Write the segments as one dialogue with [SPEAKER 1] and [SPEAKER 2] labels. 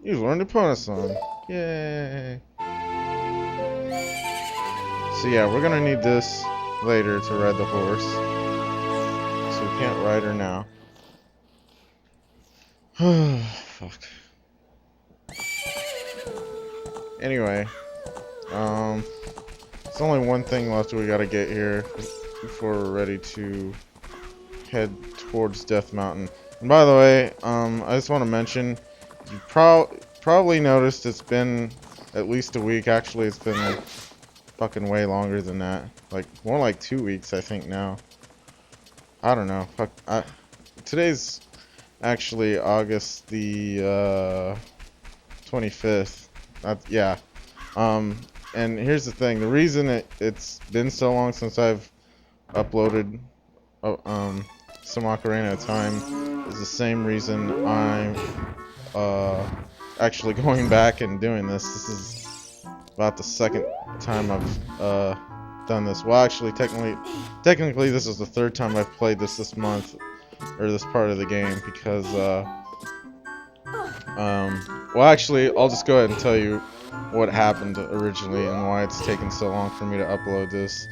[SPEAKER 1] You've learned a pony song. Yay. So yeah, we're gonna need this later to ride the horse. So we can't ride her now. Fuck. Anyway, it's only one thing left we gotta get here before we're ready to head towards Death Mountain. And by the way, I just want to mention, you probably noticed it's been at least a week. Actually, it's been like fucking way longer than that. Like more like 2 weeks, I think now. I don't know. Fuck. Today's actually August the 25th. Yeah. And here's the thing. The reason it's been so long since I've uploaded some Ocarina of Time is the same reason I'm actually going back and doing this. This is about the second time I've done this. Well, actually, technically, this is the third time I've played this month, or this part of the game, because well, actually, I'll just go ahead and tell you what happened originally and why it's taken so long for me to upload this.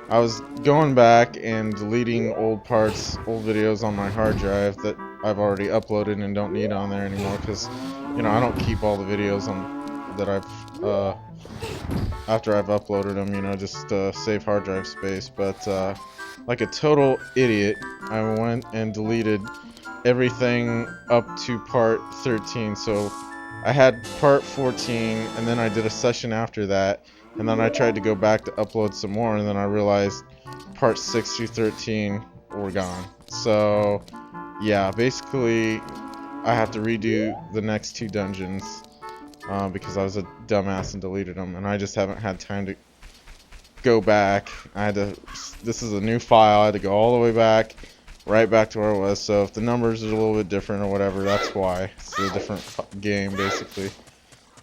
[SPEAKER 1] I was going back and deleting old videos on my hard drive that I've already uploaded and don't need on there anymore, because, you know, I don't keep all the videos that I've, after I've uploaded them, you know, just save hard drive space. But, like a total idiot, I went and deleted everything up to part 13. So I had part 14, and then I did a session after that, and then I tried to go back to upload some more, and then I realized part 6 through 13 were gone. So yeah, basically I have to redo the next 2 dungeons because I was a dumbass and deleted them, and I just haven't had time to go back. This is a new file. I had to go all the way back, right back to where it was. So if the numbers are a little bit different or whatever, that's why. It's a different game, basically.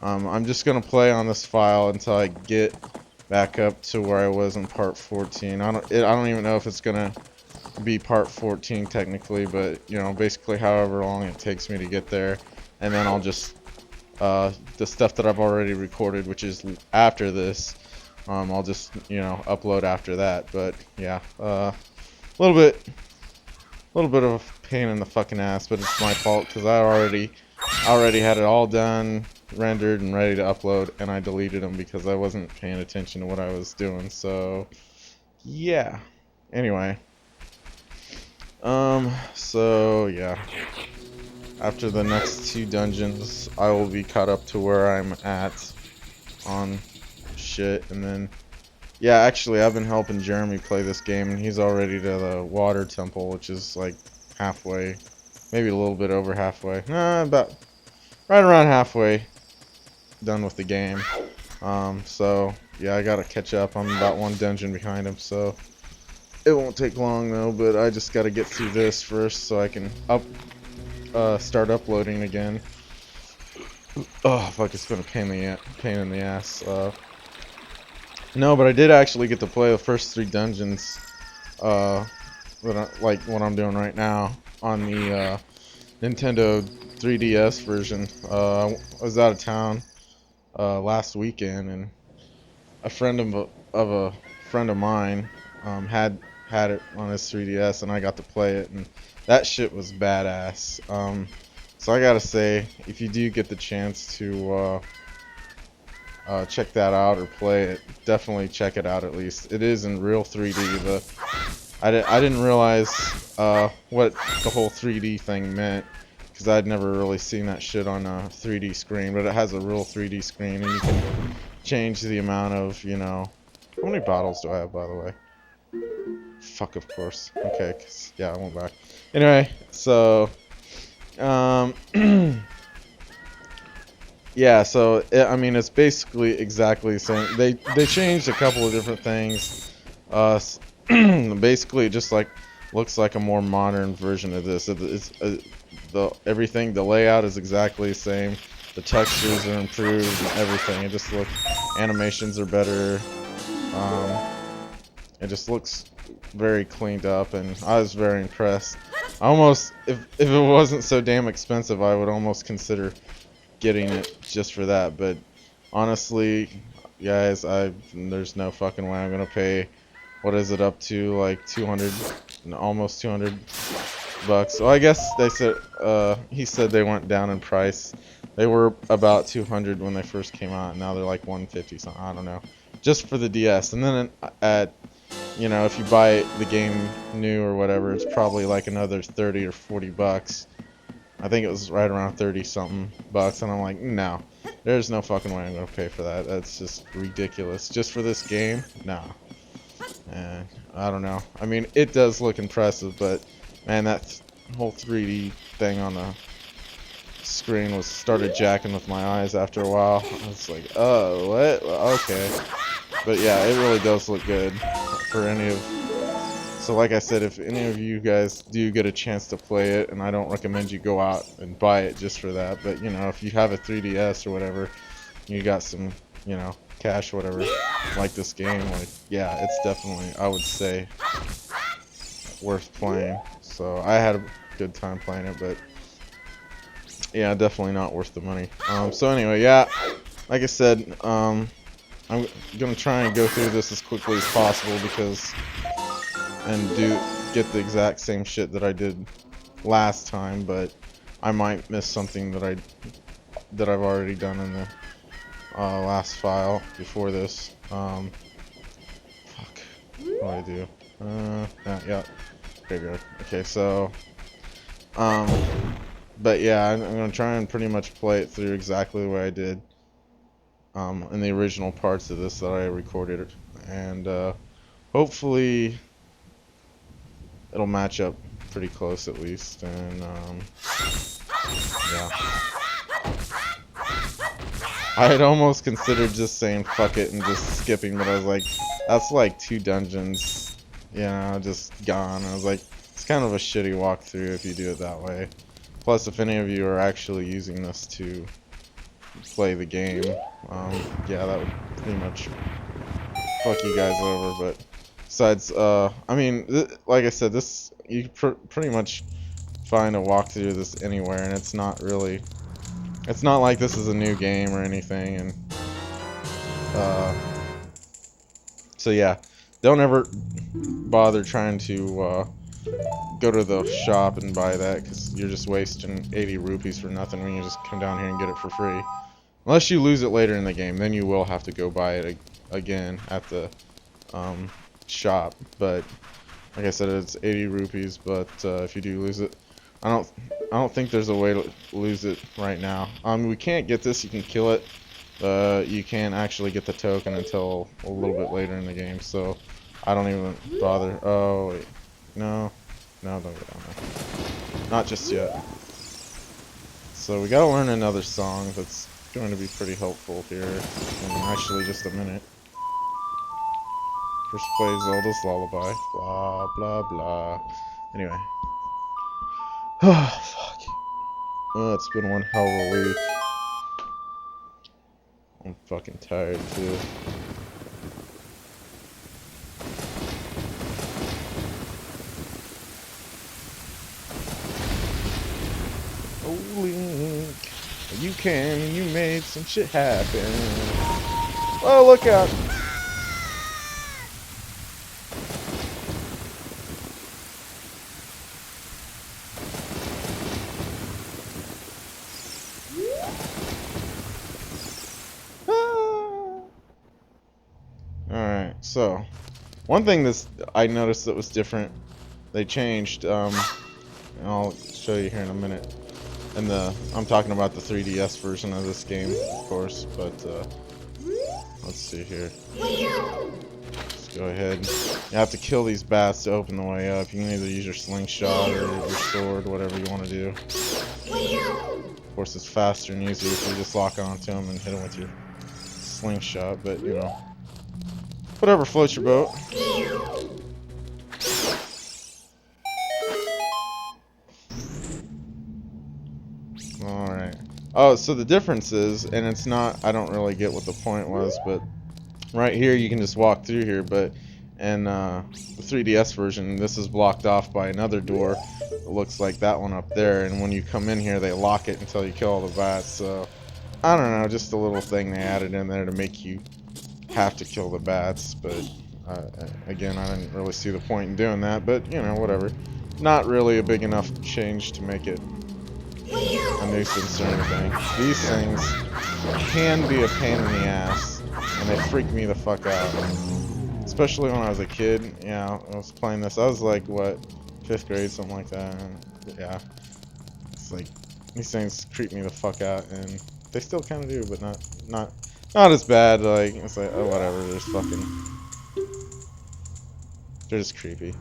[SPEAKER 1] I'm just gonna play on this file until I get back up to where I was in part 14. I don't even know if it's gonna be part 14 technically, but you know, basically however long it takes me to get there, and then I'll just the stuff that I've already recorded, which is after this, I'll just, you know, upload after that. But yeah, a little bit of a pain in the fucking ass, but it's my fault because I already had it all done, rendered, and ready to upload, and I deleted them because I wasn't paying attention to what I was doing. So yeah. Anyway, so yeah, after the next 2 dungeons, I will be caught up to where I'm at on shit, and then yeah, actually I've been helping Jeremy play this game, and he's already to the water temple, which is like halfway, maybe a little bit over halfway. Nah, about right around halfway done with the game. So yeah, I gotta catch up. I'm about 1 dungeon behind him, so it won't take long though. But I just gotta get through this first so I can start uploading again. Oh fuck, it's been a pain in the ass. No, but I did actually get to play the first 3 dungeons, like what I'm doing right now on the Nintendo 3DS version. I was out of town last weekend, and a friend of a friend of mine had it on his 3DS, and I got to play it, and that shit was badass. So I gotta say, if you do get the chance to check that out or play it, definitely check it out at least. It is in real 3D. I didn't realize what the whole 3D thing meant, because I'd never really seen that shit on a 3D screen, but it has a real 3D screen, and you can change the amount of, you know... How many bottles do I have, by the way? Fuck, of course. Okay, 'cause, yeah, I went back. Anyway, so... yeah, so I mean, it's basically exactly the same. They changed a couple of different things. Basically, it just like looks like a more modern version of this. The layout is exactly the same. The textures are improved and everything. It just animations are better. It just looks very cleaned up, and I was very impressed. Almost, if it wasn't so damn expensive, I would almost consider getting it just for that. But honestly, guys, there's no fucking way I'm gonna pay. What is it up to? Like 200, almost 200 bucks. So I guess they said, he said they went down in price. They were about 200 when they first came out. Now they're like 150 something. I don't know. Just for the DS. And then at you know, if you buy the game new or whatever, it's probably like another 30 or 40 bucks. I think it was right around 30 something bucks, and I'm like, no, there's no fucking way I'm gonna pay for that. That's just ridiculous. Just for this game? No. And I don't know. I mean, it does look impressive, but man, that whole 3D thing on the screen started jacking with my eyes after a while. I was like, oh, what? Okay. But yeah, it really does look good for any of... So like I said, if any of you guys do get a chance to play it, and I don't recommend you go out and buy it just for that, but you know, if you have a 3DS or whatever, you got some, you know, cash or whatever, like this game, like, yeah, it's definitely, I would say, worth playing. So I had a good time playing it, but yeah, definitely not worth the money. So anyway, yeah, like I said, I'm gonna try and go through this as quickly as possible and get the exact same shit that I did last time, but I might miss something that I've already done in the last file before this. Fuck. What do I do? Yeah. Graveyard. Okay, so but yeah, I'm gonna try and pretty much play it through exactly the way I did in the original parts of this that I recorded, and hopefully it'll match up pretty close at least. And yeah, I had almost considered just saying fuck it and just skipping, but I was like, that's like 2 dungeons, you know, just gone. I was like, it's kind of a shitty walkthrough if you do it that way. Plus, if any of you are actually using this to play the game, yeah, that would pretty much fuck you guys over. But besides, I mean, like I said, this, you pretty much find a walkthrough of this anywhere, and it's not really, it's not like this is a new game or anything. And so yeah, don't ever bother trying to go to the shop and buy that, because you're just wasting 80 rupees for nothing when you just come down here and get it for free. Unless you lose it later in the game, then you will have to go buy it again at the shop. But like I said, it's 80 rupees. But if you do lose it, I don't think there's a way to lose it right now. We can't get this. You can kill it. You can't actually get the token until a little bit later in the game. So I don't even bother. Oh wait, no, don't go down there. Not just yet. So we gotta learn another song that's going to be pretty helpful here in actually just a minute. First play Zelda's Lullaby. Blah, blah, blah. Anyway. Oh, fuck. Oh, it's been one hell of a week. I'm fucking tired, too. Oh, Link. You made some shit happen. Oh, look out. Alright, so one thing I noticed that was different, they changed, and I'll show you here in a minute. And I'm talking about the 3DS version of this game, of course, but let's see here. Let's go ahead. You have to kill these bats to open the way up. You can either use your slingshot or your sword, whatever you want to do. Of course, it's faster and easier if you just lock onto them and hit them with your slingshot, but you know, whatever floats your boat. Alright. Oh, so the difference is, and I don't really get what the point was, but right here you can just walk through here, but And the 3DS version, this is blocked off by another door. It looks like that one up there, and when you come in here, they lock it until you kill all the bats. So I don't know, just a little thing they added in there to make you have to kill the bats. But again, I didn't really see the point in doing that. But you know, whatever. Not really a big enough change to make it a nuisance or anything. These things can be a pain in the ass, and they freak me the fuck out. Especially when I was a kid. Yeah, I was playing this. I was like, what, 5th grade, something like that. And yeah, it's like these things creep me the fuck out, and they still kind of do, but not as bad. Like it's like, oh whatever. They're just creepy.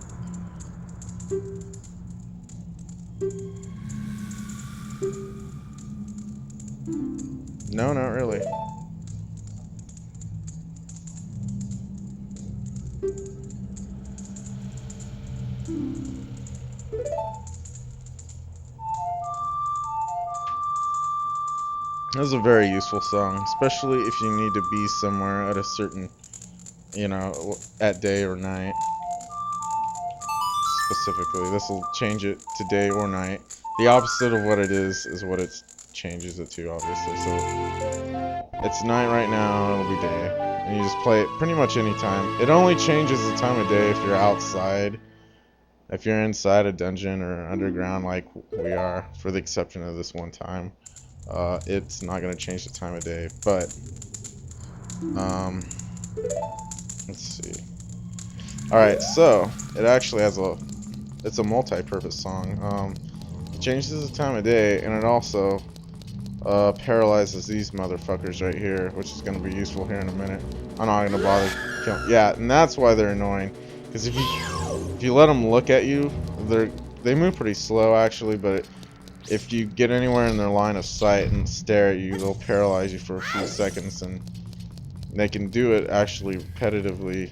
[SPEAKER 1] No, not really. This is a very useful song, especially if you need to be somewhere at a certain, you know, at day or night. Specifically, this will change it to day or night. The opposite of what it is what it changes it to, obviously. So it's night right now, it'll be day, and you just play it pretty much any time. It only changes the time of day if you're outside. If you're inside a dungeon or underground like we are, for the exception of this one time, it's not going to change the time of day. But let's see. Alright, so it actually has it's a multi-purpose song. It changes the time of day, and it also paralyzes these motherfuckers right here, which is going to be useful here in a minute. I'm not going to bother killing. Yeah, and that's why they're annoying. Because if you let them look at you, they move pretty slow actually, but if you get anywhere in their line of sight and stare at you, they'll paralyze you for a few seconds, and they can do it actually repetitively,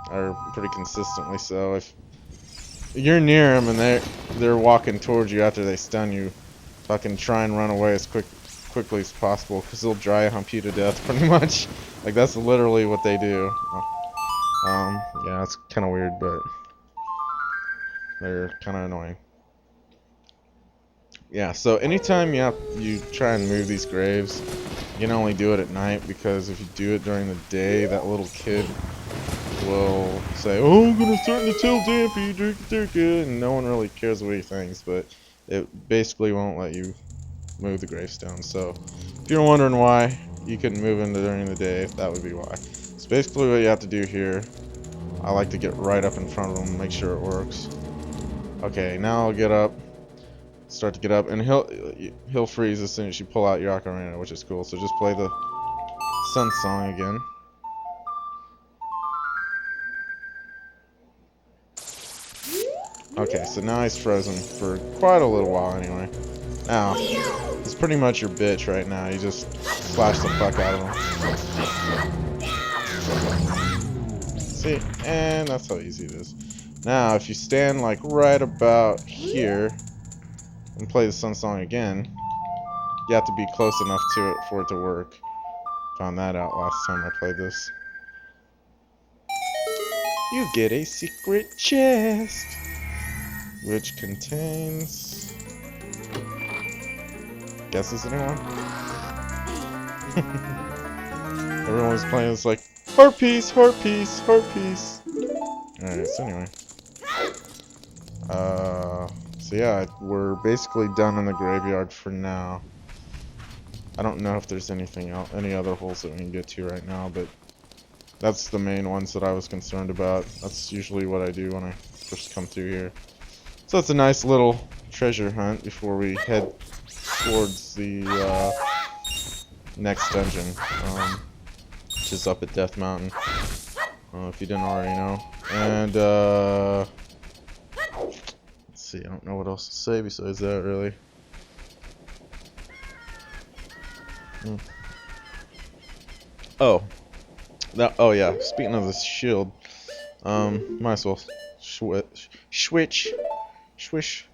[SPEAKER 1] or pretty consistently. So if you're near them and they're walking towards you after they stun you, fucking try and run away as quickly as possible, because they'll dry hump you to death pretty much. Like that's literally what they do. Yeah, it's kind of weird, but they're kind of annoying. Yeah, so anytime you try and move these graves, you can only do it at night, because if you do it during the day, that little kid will say, "Oh, I'm gonna start the till dampy, drink it," and no one really cares what he thinks, but it basically won't let you move the gravestones. So if you're wondering why you couldn't move into during the day, that would be why. So basically what you have to do here, I like to get right up in front of him and make sure it works. Okay, now I'll get up, start to get up, and he'll freeze as soon as you pull out your ocarina, which is cool. So just play the sun song again. Okay, so now he's frozen for quite a little while anyway. Now, he's pretty much your bitch right now. You just slash the fuck out of him. See? And that's how easy it is. Now, if you stand like right about here and play the sun song again, you have to be close enough to it for it to work. Found that out last time I played this. You get a secret chest, which contains... Guesses, anyone? Everyone was playing this like, heart piece, heart piece, heart piece. Alright, so anyway. So yeah, we're basically done in the graveyard for now. I don't know if there's anything else, any other holes that we can get to right now, but that's the main ones that I was concerned about. That's usually what I do when I first come through here. So it's a nice little treasure hunt before we head towards the next dungeon, which is up at Death Mountain, if you didn't already know. And let's see, I don't know what else to say besides that, really. Oh, yeah, speaking of this shield, might as well swish.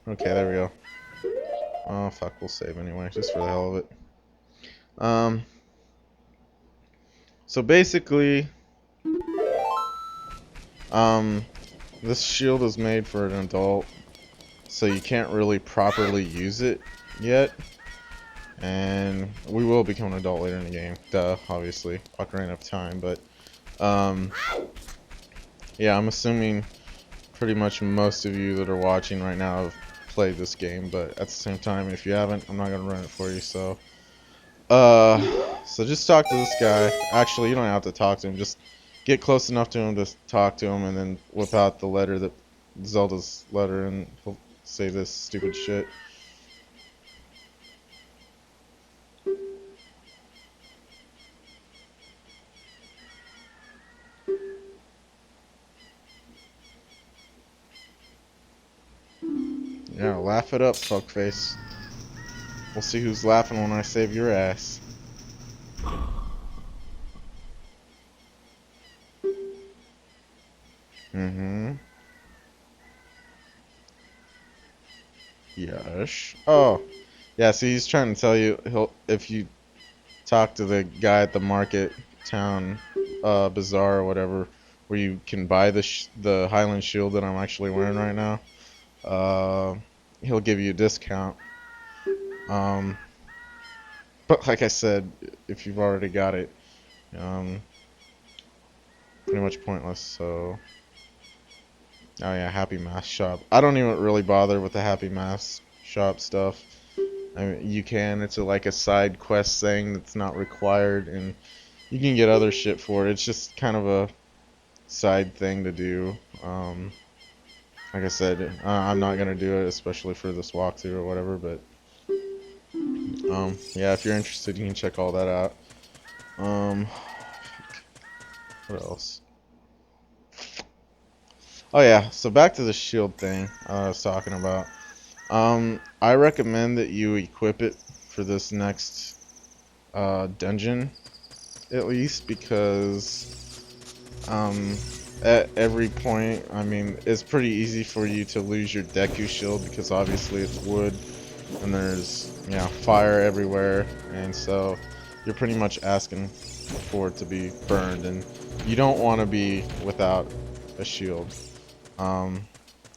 [SPEAKER 1] Okay, there we go. Oh fuck, we'll save anyway, just for the hell of it. So basically, Um, this shield is made for an adult, so you can't really properly use it yet. And we will become an adult later in the game. Duh, obviously. Ocarina of Time, but yeah, I'm assuming pretty much most of you that are watching right now have played this game, but at the same time, if you haven't, I'm not gonna run it for you, so so just talk to this guy. Actually, you don't have to talk to him, just get close enough to him to talk to him, and then whip out the letter, that Zelda's letter, and he'll say this stupid shit. Yeah, laugh it up, fuckface. We'll see who's laughing when I save your ass. Mm-hmm. Yes. Oh. Yeah, see, he's trying to tell you, if you talk to the guy at the market town bazaar or whatever, where you can buy the Highland shield that I'm actually wearing right now, he'll give you a discount. Um, but like I said, if you've already got it, um, pretty much pointless. So, oh yeah, Happy Mask Shop. I don't even really bother with the Happy Mask Shop stuff. I mean, you can. It's like a side quest thing that's not required, and you can get other shit for it. It's just kind of a side thing to do. Like I said, I'm not gonna do it, especially for this walkthrough or whatever. But yeah, if you're interested, you can check all that out. Um, what else? Oh yeah, so back to the shield thing I was talking about. I recommend that you equip it for this next dungeon, at least, because at every point, I mean, it's pretty easy for you to lose your Deku shield because obviously it's wood and there's, fire everywhere, and so you're pretty much asking for it to be burned, and you don't want to be without a shield. Um,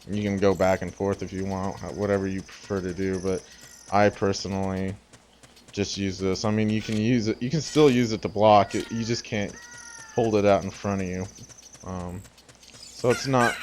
[SPEAKER 1] you can go back and forth if you want, whatever you prefer to do, but I personally just use this. I mean, you can use it, you can still use it to block it, you just can't hold it out in front of you. So it's not